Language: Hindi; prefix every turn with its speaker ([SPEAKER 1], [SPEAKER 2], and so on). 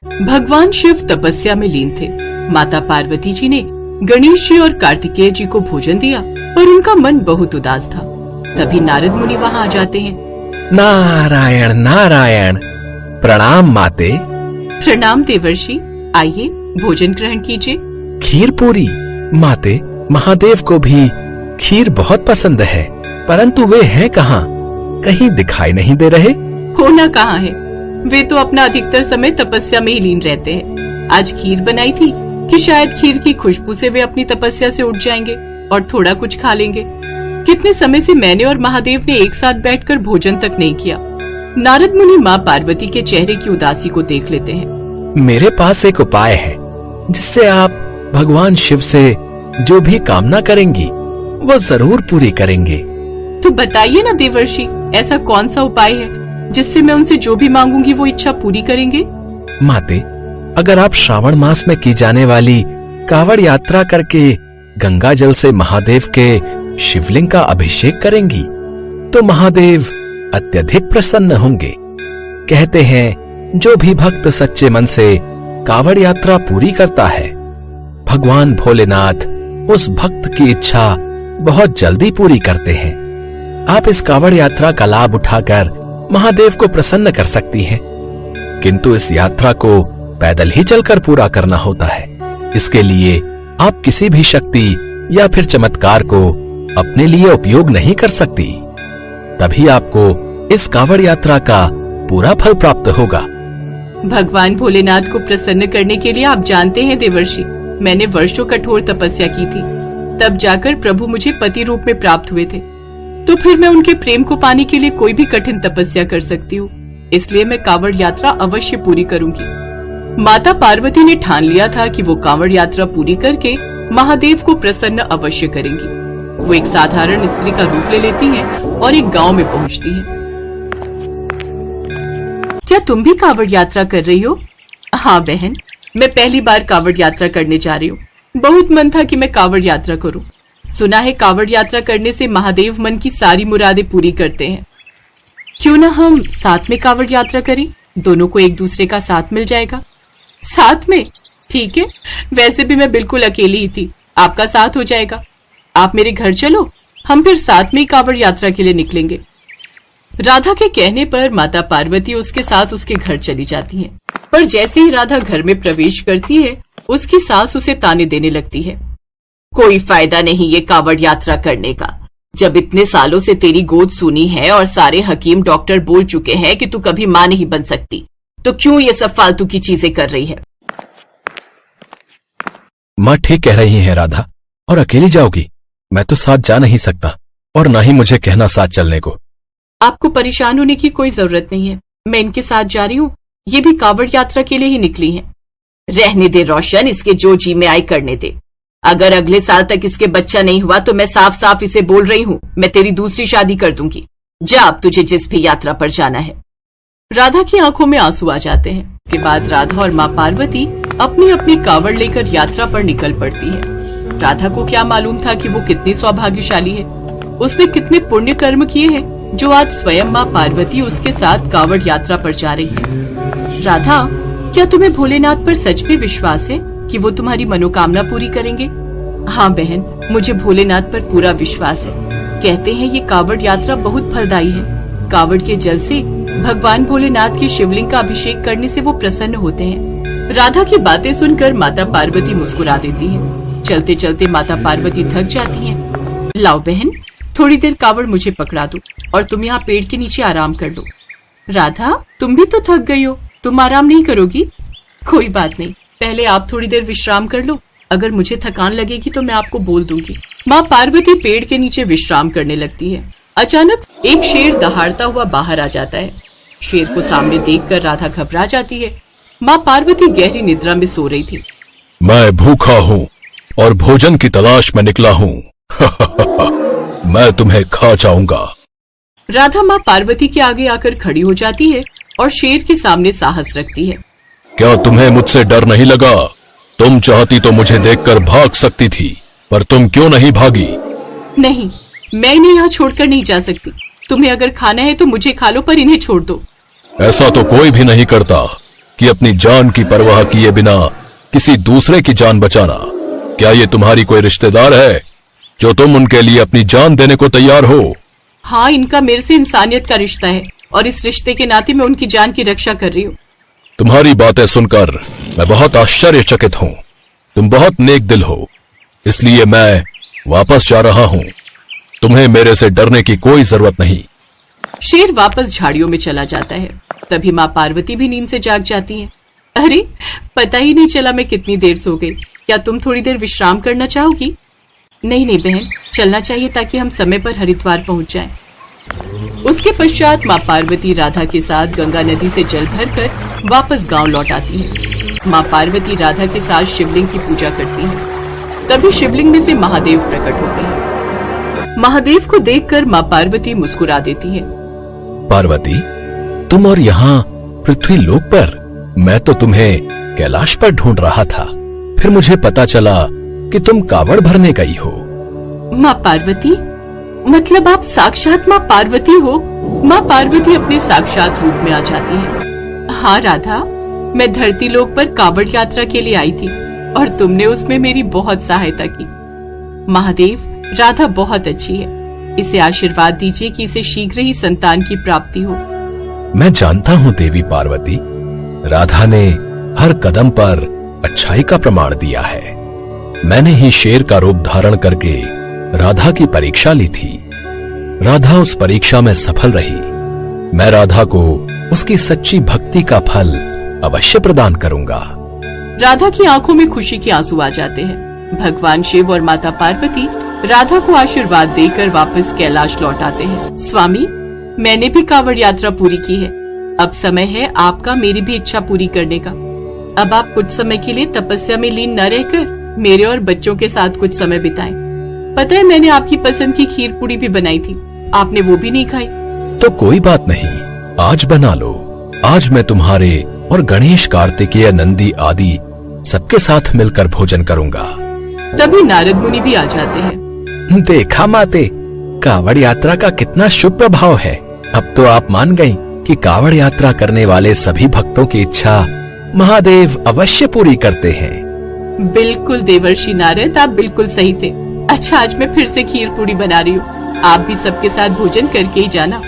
[SPEAKER 1] भगवान शिव तपस्या में लीन थे। माता पार्वती जी ने गणेश जी और कार्तिकेय जी को भोजन दिया, पर उनका मन बहुत उदास था। तभी नारद मुनि वहाँ आ जाते हैं।
[SPEAKER 2] नारायण नारायण, प्रणाम माते।
[SPEAKER 1] प्रणाम देवर्षि, आइए भोजन ग्रहण कीजिए।
[SPEAKER 2] खीर पूरी माते, महादेव को भी खीर बहुत पसंद है, परंतु वे हैं कहाँ? कहीं दिखाई नहीं दे रहे।
[SPEAKER 1] होना कहाँ है, वे तो अपना अधिकतर समय तपस्या में ही लीन रहते हैं। आज खीर बनाई थी कि शायद खीर की खुशबू से वे अपनी तपस्या से उठ जाएंगे और थोड़ा कुछ खा लेंगे। कितने समय से मैंने और महादेव ने एक साथ बैठकर भोजन तक नहीं किया। नारद मुनि माँ पार्वती के चेहरे की उदासी को देख लेते हैं।
[SPEAKER 2] मेरे पास एक उपाय है जिससे आप भगवान शिव से जो भी कामना करेंगी वो जरूर पूरी करेंगे।
[SPEAKER 1] तो बताइए ना देवर्षि, ऐसा कौन सा उपाय है जिससे मैं उनसे जो भी मांगूंगी वो इच्छा पूरी करेंगे?
[SPEAKER 2] माते, अगर आप श्रावण मास में की जाने वाली कावड़ यात्रा करके गंगा जल से महादेव के शिवलिंग का अभिषेक करेंगी तो महादेव अत्यधिक प्रसन्न होंगे। कहते हैं जो भी भक्त सच्चे मन से कावड़ यात्रा पूरी करता है, भगवान भोलेनाथ उस भक्त की इच्छा बहुत जल्दी पूरी करते हैं। आप इस कावड़ यात्रा का लाभ उठाकर महादेव को प्रसन्न कर सकती हैं, किंतु इस यात्रा को पैदल ही चलकर पूरा करना होता है। इसके लिए आप किसी भी शक्ति या फिर चमत्कार को अपने लिए उपयोग नहीं कर सकती। तभी आपको इस कावड़ यात्रा का पूरा फल प्राप्त होगा।
[SPEAKER 1] भगवान भोलेनाथ को प्रसन्न करने के लिए आप जानते हैं देवर्षि, मैंने वर्षों कठोर तपस्या की थी, तब जाकर प्रभु मुझे पति रूप में प्राप्त हुए थे। तो फिर मैं उनके प्रेम को पाने के लिए कोई भी कठिन तपस्या कर सकती हूँ। इसलिए मैं कावड़ यात्रा अवश्य पूरी करूंगी। माता पार्वती ने ठान लिया था कि वो कावड़ यात्रा पूरी करके महादेव को प्रसन्न अवश्य करेंगी। वो एक साधारण स्त्री का रूप ले लेती हैं और एक गांव में पहुंचती हैं। क्या तुम भी कावड़ यात्रा कर रही हो? हाँ बहन, मैं पहली बार कावड़ यात्रा करने जा रही हूँ। बहुत मन था कि मैं कावड़ यात्रा करूं। सुना है कावड़ यात्रा करने से महादेव मन की सारी मुरादें पूरी करते हैं। क्यों ना हम साथ में कावड़ यात्रा करें? दोनों को एक दूसरे का साथ मिल जाएगा। साथ में? ठीक है, वैसे भी मैं बिल्कुल अकेली ही थी, आपका साथ हो जाएगा। आप मेरे घर चलो, हम फिर साथ में ही कावड़ यात्रा के लिए निकलेंगे। राधा के कहने पर माता पार्वती उसके साथ उसके घर चली जाती हैं। पर जैसे ही राधा घर में प्रवेश करती है, उसकी सास उसे ताने देने लगती है। कोई फायदा नहीं ये कावड़ यात्रा करने का। जब इतने सालों से तेरी गोद सुनी है और सारे हकीम डॉक्टर बोल चुके हैं कि तू कभी मां नहीं बन सकती, तो क्यों ये सब फालतू की चीजें कर रही है?
[SPEAKER 2] माँ ठीक कह रही हैं राधा, और अकेली जाओगी? मैं तो साथ जा नहीं सकता, और ना ही मुझे कहना साथ चलने को।
[SPEAKER 1] आपको परेशान होने की कोई जरूरत नहीं है, मैं इनके साथ जा रही हूँ। ये भी कावड़ यात्रा के लिए ही निकली हैं। रहने दे रोशन, इसके जो जी में आई करने दे। अगर अगले साल तक इसके बच्चा नहीं हुआ तो मैं साफ साफ इसे बोल रही हूँ, मैं तेरी दूसरी शादी कर दूंगी। जा अब तुझे जिस भी यात्रा पर जाना है। राधा की आंखों में आंसू आ जाते हैं। इसके बाद राधा और माँ पार्वती अपनी अपनी कावड़ लेकर यात्रा पर निकल पड़ती है। राधा को क्या मालूम था कि वो कितनी सौभाग्यशाली है। उसने कितने पुण्य कर्म किए हैं जो आज स्वयं माँ पार्वती उसके साथ कावड़ यात्रा पर जा रही है। राधा, क्या तुम्हें भोलेनाथ पर सच में विश्वास है कि वो तुम्हारी मनोकामना पूरी करेंगे? हाँ बहन, मुझे भोलेनाथ पर पूरा विश्वास है। कहते हैं ये कावड़ यात्रा बहुत फलदायी है। कावड़ के जल से भगवान भोलेनाथ के शिवलिंग का अभिषेक करने से वो प्रसन्न होते हैं। राधा की बातें सुनकर माता पार्वती मुस्कुरा देती हैं। चलते चलते माता पार्वती थक जाती हैं। लाओ बहन, थोड़ी देर कावड़ मुझे पकड़ा दो और तुम यहाँ पेड़ के नीचे आराम कर लो। राधा, तुम भी तो थक गई हो, तुम आराम नहीं करोगी? कोई बात नहीं, पहले आप थोड़ी देर विश्राम कर लो। अगर मुझे थकान लगेगी तो मैं आपको बोल दूंगी। माँ पार्वती पेड़ के नीचे विश्राम करने लगती है। अचानक एक शेर दहाड़ता हुआ बाहर आ जाता है। शेर को सामने देखकर राधा घबरा जाती है। माँ पार्वती गहरी निद्रा में सो रही थी।
[SPEAKER 2] मैं भूखा हूँ और भोजन की तलाश में निकला हूँ। मैं तुम्हें खा जाऊंगा।
[SPEAKER 1] राधा माँ पार्वती के आगे आकर खड़ी हो जाती है और शेर के सामने साहस रखती है।
[SPEAKER 2] क्या तुम्हें मुझसे डर नहीं लगा? तुम चाहती तो मुझे देखकर भाग सकती थी, पर तुम क्यों नहीं भागी?
[SPEAKER 1] नहीं, मैं इन्हें यहाँ छोड़कर नहीं जा सकती। तुम्हें अगर खाना है तो मुझे खा लो, पर इन्हें छोड़ दो।
[SPEAKER 2] ऐसा तो कोई भी नहीं करता। कि अपनी जान की परवाह किए बिना किसी दूसरे की जान बचाना, क्या ये तुम्हारी कोई रिश्तेदार है जो तुम उनके लिए अपनी जान देने को तैयार हो?
[SPEAKER 1] हाँ, इनका मेरे से इंसानियत का रिश्ता है और इस रिश्ते के नाते मैं उनकी जान की रक्षा कर रही हूँ।
[SPEAKER 2] तुम्हारी बातें सुनकर मैं बहुत आश्चर्यचकित हूँ। तुम बहुत नेक दिल हो, इसलिए मैं वापस जा रहा हूँ। तुम्हें मेरे से डरने की कोई जरूरत नहीं।
[SPEAKER 1] शेर वापस झाड़ियों में चला जाता है। तभी माँ पार्वती भी नींद से जाग जाती हैं। अरे, पता ही नहीं चला मैं कितनी देर सो गई। क्या तुम थोड़ी देर विश्राम करना चाहोगी? नहीं नहीं बहन, चलना चाहिए ताकि हम समय पर हरिद्वार पहुंच जाएं। उसके पश्चात माँ पार्वती राधा के साथ गंगा नदी से जल भरकर वापस गांव लौट आती है। माँ पार्वती राधा के साथ शिवलिंग की पूजा करती है। तभी शिवलिंग में से महादेव प्रकट होते हैं। महादेव को देखकर माँ पार्वती मुस्कुरा देती है।
[SPEAKER 2] पार्वती, तुम और यहाँ पृथ्वी लोक पर? मैं तो तुम्हें कैलाश पर ढूंढ रहा था, फिर मुझे पता चला कि तुम कावड़ भरने गई हो।
[SPEAKER 1] माँ पार्वती? मतलब आप साक्षात माँ पार्वती हो? माँ पार्वती अपने साक्षात रूप में आ जाती है। हाँ राधा, मैं धरती लोक पर कावड़ यात्रा के लिए आई थी और तुमने उसमें मेरी बहुत सहायता की। महादेव, राधा बहुत अच्छी है। इसे आशीर्वाद दीजिए कि इसे शीघ्र ही संतान की प्राप्ति हो।
[SPEAKER 2] मैं जानता हूँ देवी पार्वती, राधा ने हर कदम पर अच्छाई का प्रमाण दिया है। मैंने ही शेर का रूप धारण करके राधा की परीक्षा ली थी। राधा उस परीक्षा में सफल रही। मैं राधा को उसकी सच्ची भक्ति का फल अवश्य प्रदान करूंगा।
[SPEAKER 1] राधा की आंखों में खुशी के आंसू आ जाते हैं। भगवान शिव और माता पार्वती राधा को आशीर्वाद देकर वापस कैलाश लौट आते हैं। स्वामी, मैंने भी कावड़ यात्रा पूरी की है। अब समय है आपका मेरी भी इच्छा पूरी करने का। अब आप कुछ समय के लिए तपस्या में लीन न रहकर मेरे और बच्चों के साथ कुछ समय बिताएं। पता है, मैंने आपकी पसंद की खीर पूरी भी बनाई थी, आपने वो भी नहीं खाई।
[SPEAKER 2] तो कोई बात नहीं, आज बना लो। आज मैं तुम्हारे और गणेश, कार्तिकेय, नंदी आदि सबके साथ मिलकर भोजन करूंगा।
[SPEAKER 1] तभी नारद मुनि भी आ जाते हैं।
[SPEAKER 2] देखा माते, कावड़ यात्रा का कितना शुभ प्रभाव है। अब तो आप मान गई कि कावड़ यात्रा करने वाले सभी भक्तों की इच्छा महादेव अवश्य पूरी करते हैं।
[SPEAKER 1] बिल्कुल देवर्षि नारद, आप बिल्कुल सही थे। अच्छा, आज मैं फिर से खीर पूरी बना रही हूँ। आप भी सबके साथ भोजन करके ही जाना।